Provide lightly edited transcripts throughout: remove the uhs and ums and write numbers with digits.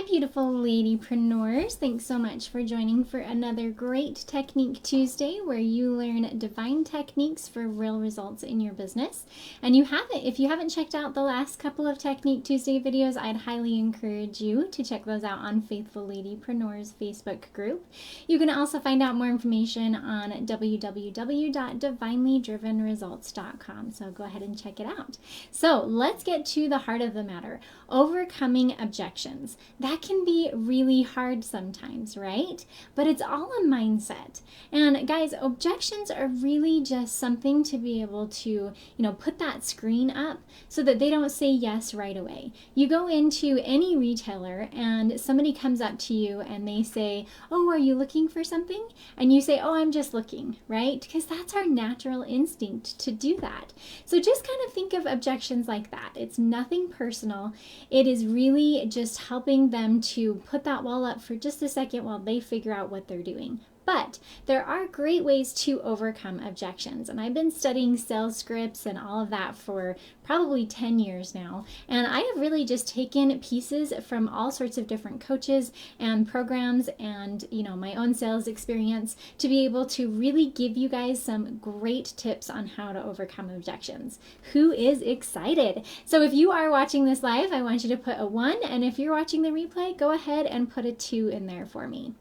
beautiful ladypreneurs. Thanks so much for joining for another great Technique Tuesday where you learn divine techniques for real results in your business. And if you haven't checked out the last couple of Technique Tuesday videos, I'd highly encourage you to check those out on Faithful Ladypreneurs Facebook group. You can also find out more information on www.divinelydrivenresults.com. So go ahead and check it out. So let's get to the heart of the matter. Overcoming objections. That can be really hard sometimes, right? But it's all a mindset. And guys, objections are really just something to be able to, put that screen up so that they don't say yes right away. You go into any retailer and somebody comes up to you and they say, "Oh, are you looking for something?" And you say, "Oh, I'm just looking," right? Because that's our natural instinct to do that. So just kind of think of objections like that. It's nothing personal. It is really just helping them to put that wall up for just a second while they figure out what they're doing. But there are great ways to overcome objections. And I've been studying sales scripts and all of that for probably 10 years now. And I have really just taken pieces from all sorts of different coaches and programs and, my own sales experience to be able to really give you guys some great tips on how to overcome objections. Who is excited? So if you are watching this live, I want you to put a 1. And if you're watching the replay, go ahead and put a 2 in there for me.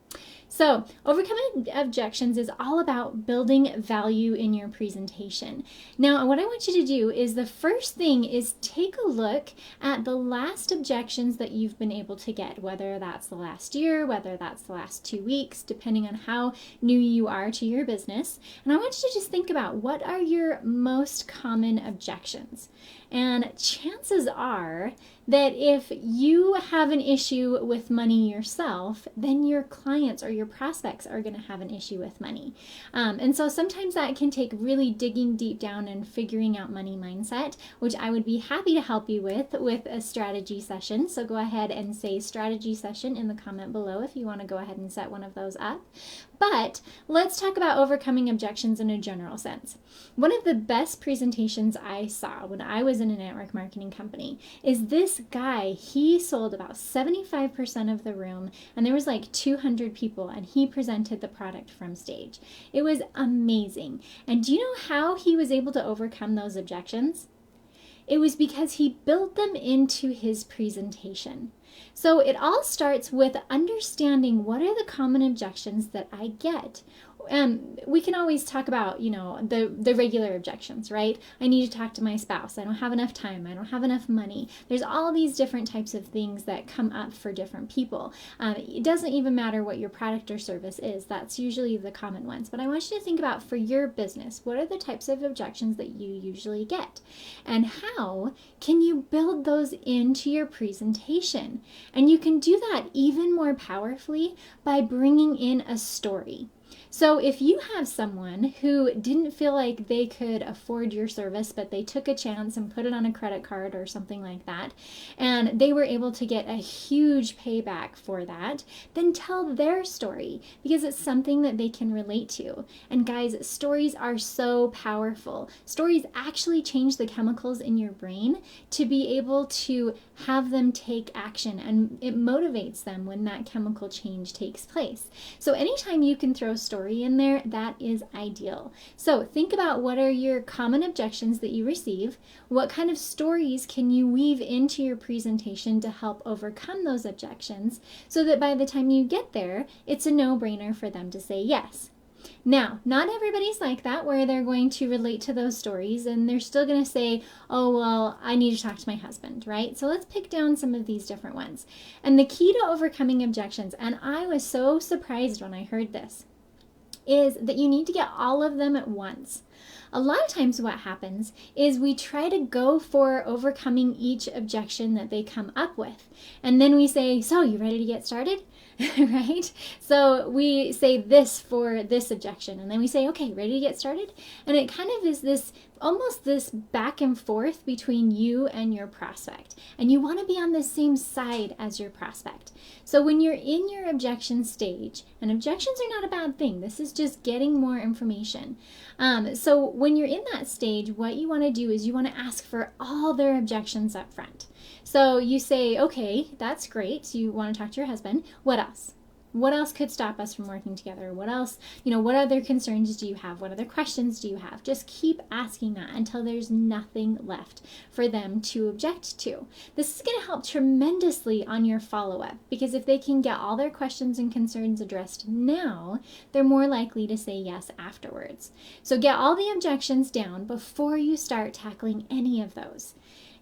So overcoming objections is all about building value in your presentation. Now, what I want you to do is the first thing is take a look at the last objections that you've been able to get, whether that's the last year, whether that's the last 2 weeks, depending on how new you are to your business. And I want you to just think about what are your most common objections. And chances are that if you have an issue with money yourself, then your clients or your prospects are going to have an issue with money. And so sometimes that can take really digging deep down and figuring out money mindset, which I would be happy to help you with a strategy session. So go ahead and say strategy session in the comment below if you want to go ahead and set one of those up. But let's talk about overcoming objections in a general sense. One of the best presentations I saw when I was in a network marketing company is this guy. He sold about 75% of the room, and there was like 200 people, and he presented the product from stage. It was amazing. And do you know how he was able to overcome those objections? It was because he built them into his presentation. So it all starts with understanding what are the common objections that I get. We can always talk about, the regular objections, right? I need to talk to my spouse. I don't have enough time. I don't have enough money. There's all these different types of things that come up for different people. It doesn't even matter what your product or service is. That's usually the common ones. But I want you to think about for your business, what are the types of objections that you usually get? And how can you build those into your presentation? And you can do that even more powerfully by bringing in a story. So if you have someone who didn't feel like they could afford your service, but they took a chance and put it on a credit card or something like that, and they were able to get a huge payback for that, then tell their story because it's something that they can relate to. And guys, stories are so powerful. Stories actually change the chemicals in your brain to be able to have them take action, and it motivates them when that chemical change takes place. So anytime you can throw story in there, that is ideal. So think about what are your common objections that you receive. What kind of stories can you weave into your presentation to help overcome those objections so that by the time you get there, it's a no-brainer for them to say yes. Now, not everybody's like that where they're going to relate to those stories and they're still going to say, "Oh, well, I need to talk to my husband," right? So let's pick down some of these different ones. And the key to overcoming objections, and I was so surprised when I heard this, is that you need to get all of them at once. A lot of times what happens is we try to go for overcoming each objection that they come up with. And then we say, "So, you ready to get started?" Right? So we say this for this objection, and then we say, "Okay, ready to get started?" And it kind of is this almost this back and forth between you and your prospect. And you want to be on the same side as your prospect. So when you're in your objection stage, and objections are not a bad thing, this is just getting more information. So when you're in that stage, what you want to do is you want to ask for all their objections up front. So you say, okay, that's great. You want to talk to your husband. What else? What else could stop us from working together? What else, what other concerns do you have? What other questions do you have? Just keep asking that until there's nothing left for them to object to. This is going to help tremendously on your follow-up, because if they can get all their questions and concerns addressed now, they're more likely to say yes afterwards. So get all the objections down before you start tackling any of those.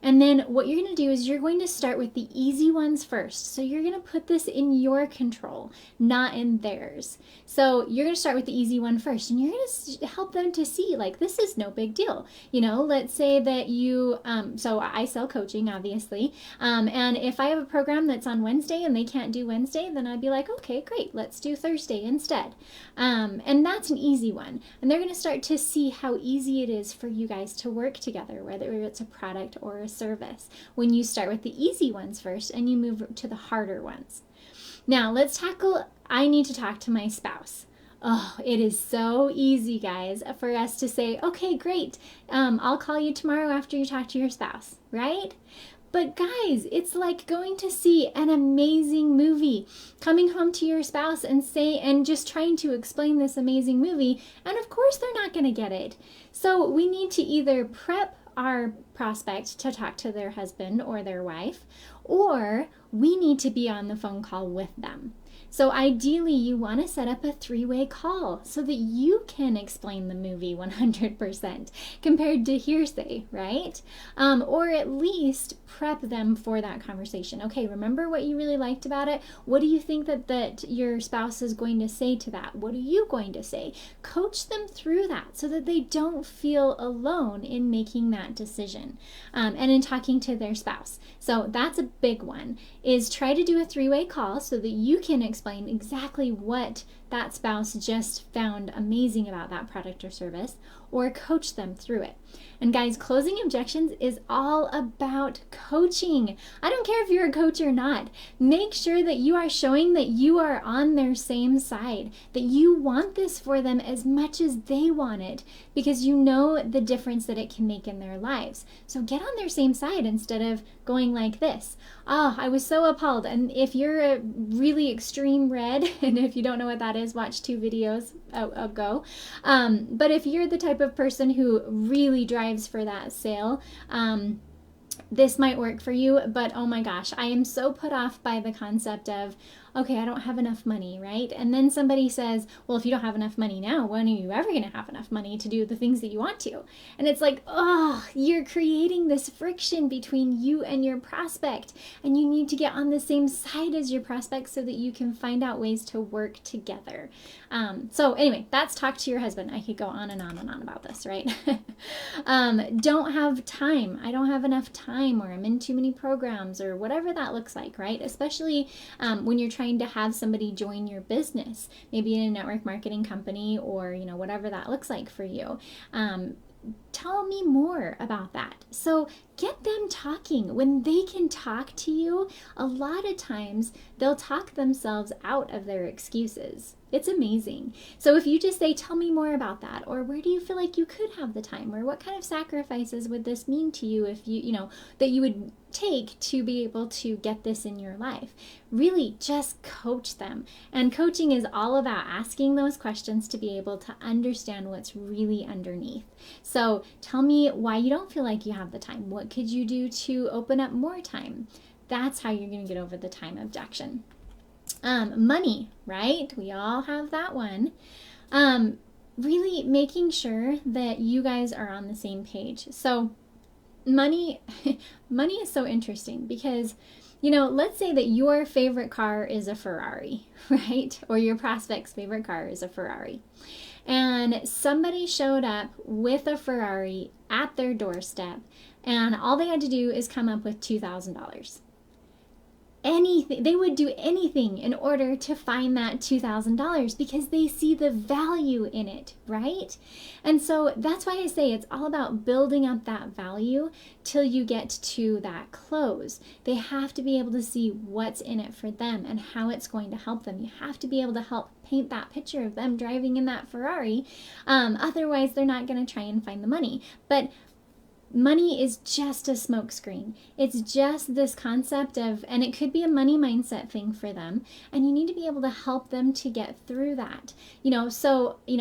And then what you're going to do is you're going to start with the easy ones first. So you're going to put this in your control, not in theirs. So you're going to start with the easy one first, and you're going to help them to see, like, this is no big deal. Let's say that you, so I sell coaching, obviously. And if I have a program that's on Wednesday and they can't do Wednesday, then I'd be like, okay, great, let's do Thursday instead. And that's an easy one. And they're going to start to see how easy it is for you guys to work together, whether it's a product or a service, when you start with the easy ones first and you move to the harder ones. Now let's tackle, I need to talk to my spouse. Oh, it is so easy, guys, for us to say, okay, great, I'll call you tomorrow after you talk to your spouse, right? But guys, it's like going to see an amazing movie, coming home to your spouse and just trying to explain this amazing movie, and of course they're not going to get it. So we need to either prep our prospect to talk to their husband or their wife, or we need to be on the phone call with them. So ideally, you want to set up a 3-way call so that you can explain the movie 100% compared to hearsay, right? Or at least prep them for that conversation. Okay, remember what you really liked about it? What do you think that your spouse is going to say to that? What are you going to say? Coach them through that so that they don't feel alone in making that decision and in talking to their spouse. So that's a big one, is try to do a 3-way call so that you can explain exactly what that spouse just found amazing about that product or service, or coach them through it. And guys, closing objections is all about coaching. I don't care if you're a coach or not. Make sure that you are showing that you are on their same side, that you want this for them as much as they want it, because you know the difference that it can make in their lives. So get on their same side instead of going like this. Oh, I was so appalled. And if you're a really extreme red, and if you don't know what that is, watch 2 videos ago. But if you're the type of person who really drives for that sale, this might work for you. But oh my gosh, I am so put off by the concept of, okay, I don't have enough money, right? And then somebody says, well, if you don't have enough money now, when are you ever going to have enough money to do the things that you want to? And it's like, oh, you're creating this friction between you and your prospect, and you need to get on the same side as your prospect so that you can find out ways to work together. So anyway, that's talk to your husband. I could go on and on and on about this, right? Don't have time. I don't have enough time, or I'm in too many programs, or whatever that looks like, right? Especially when you're trying to have somebody join your business, maybe in a network marketing company, or whatever that looks like for you. Tell me more about that. So get them talking. When they can talk to you, a lot of times they'll talk themselves out of their excuses. It's amazing. So if you just say, tell me more about that, or where do you feel like you could have the time, or what kind of sacrifices would this mean to you if that you would take to be able to get this in your life? Really just coach them. And coaching is all about asking those questions to be able to understand what's really underneath. So tell me why you don't feel like you have the time. What could you do to open up more time? That's how you're going to get over the time objection. Money, right? We all have that one. Really making sure that you guys are on the same page. So money is so interesting because, let's say that your favorite car is a Ferrari, right? Or your prospect's favorite car is a Ferrari. And somebody showed up with a Ferrari at their doorstep, and all they had to do is come up with $2,000. Anything, they would do anything in order to find that $2,000 because they see the value in it, right? And so that's why I say it's all about building up that value till you get to that close. They have to be able to see what's in it for them and how it's going to help them. You have to be able to help paint that picture of them driving in that Ferrari. Otherwise, they're not going to try and find the money. But money is just a smokescreen. It's just this concept of, and it could be a money mindset thing for them, and you need to be able to help them to get through that.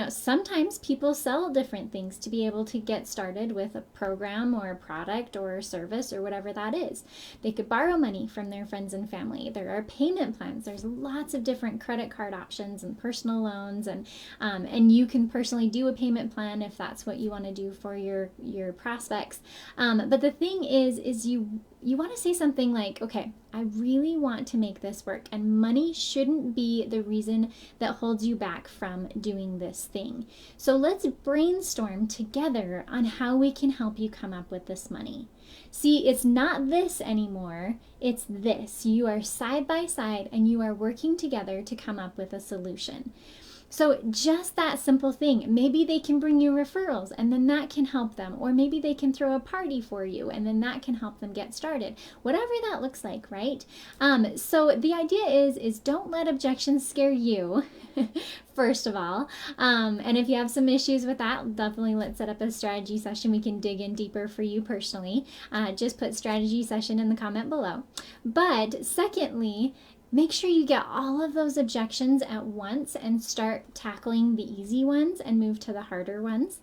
Sometimes people sell different things to be able to get started with a program or a product or a service or whatever that is. They could borrow money from their friends and family. There are payment plans. There's lots of different credit card options and personal loans, and you can personally do a payment plan if that's what you want to do for your prospects. But the thing is you want to say something like, okay, I really want to make this work, and money shouldn't be the reason that holds you back from doing this thing. So let's brainstorm together on how we can help you come up with this money. See, it's not this anymore, it's this. You are side by side and you are working together to come up with a solution. So just that simple thing, maybe they can bring you referrals and then that can help them, or maybe they can throw a party for you and then that can help them get started, whatever that looks like, right? So the idea is don't let objections scare you, first of all. And if you have some issues with that, definitely let's set up a strategy session. We can dig in deeper for you personally. Just put strategy session in the comment below. But secondly, make sure you get all of those objections at once and start tackling the easy ones and move to the harder ones.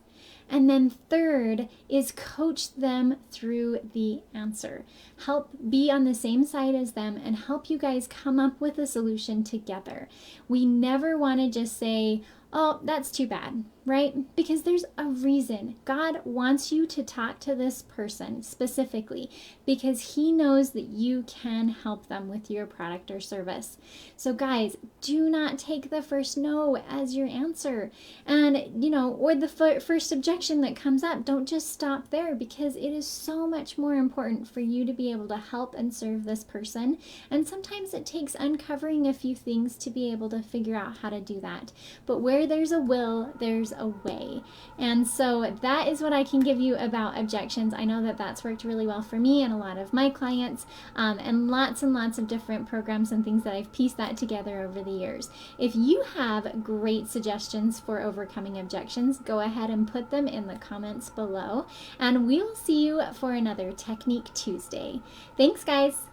And then third is coach them through the answer. Help be on the same side as them and help you guys come up with a solution together. We never want to just say, oh, that's too bad, right? Because there's a reason. God wants you to talk to this person specifically because he knows that you can help them with your product or service. So guys, do not take the first no as your answer. And, or the first objection that comes up, don't just stop there, because it is so much more important for you to be able to help and serve this person. And sometimes it takes uncovering a few things to be able to figure out how to do that. But where there's a will, there's a way. And so that is what I can give you about objections. I know that that's worked really well for me and a lot of my clients, and lots of different programs and things that I've pieced that together over the years. If you have great suggestions for overcoming objections, go ahead and put them in the comments below, and we will see you for another Technique Tuesday. Thanks, guys.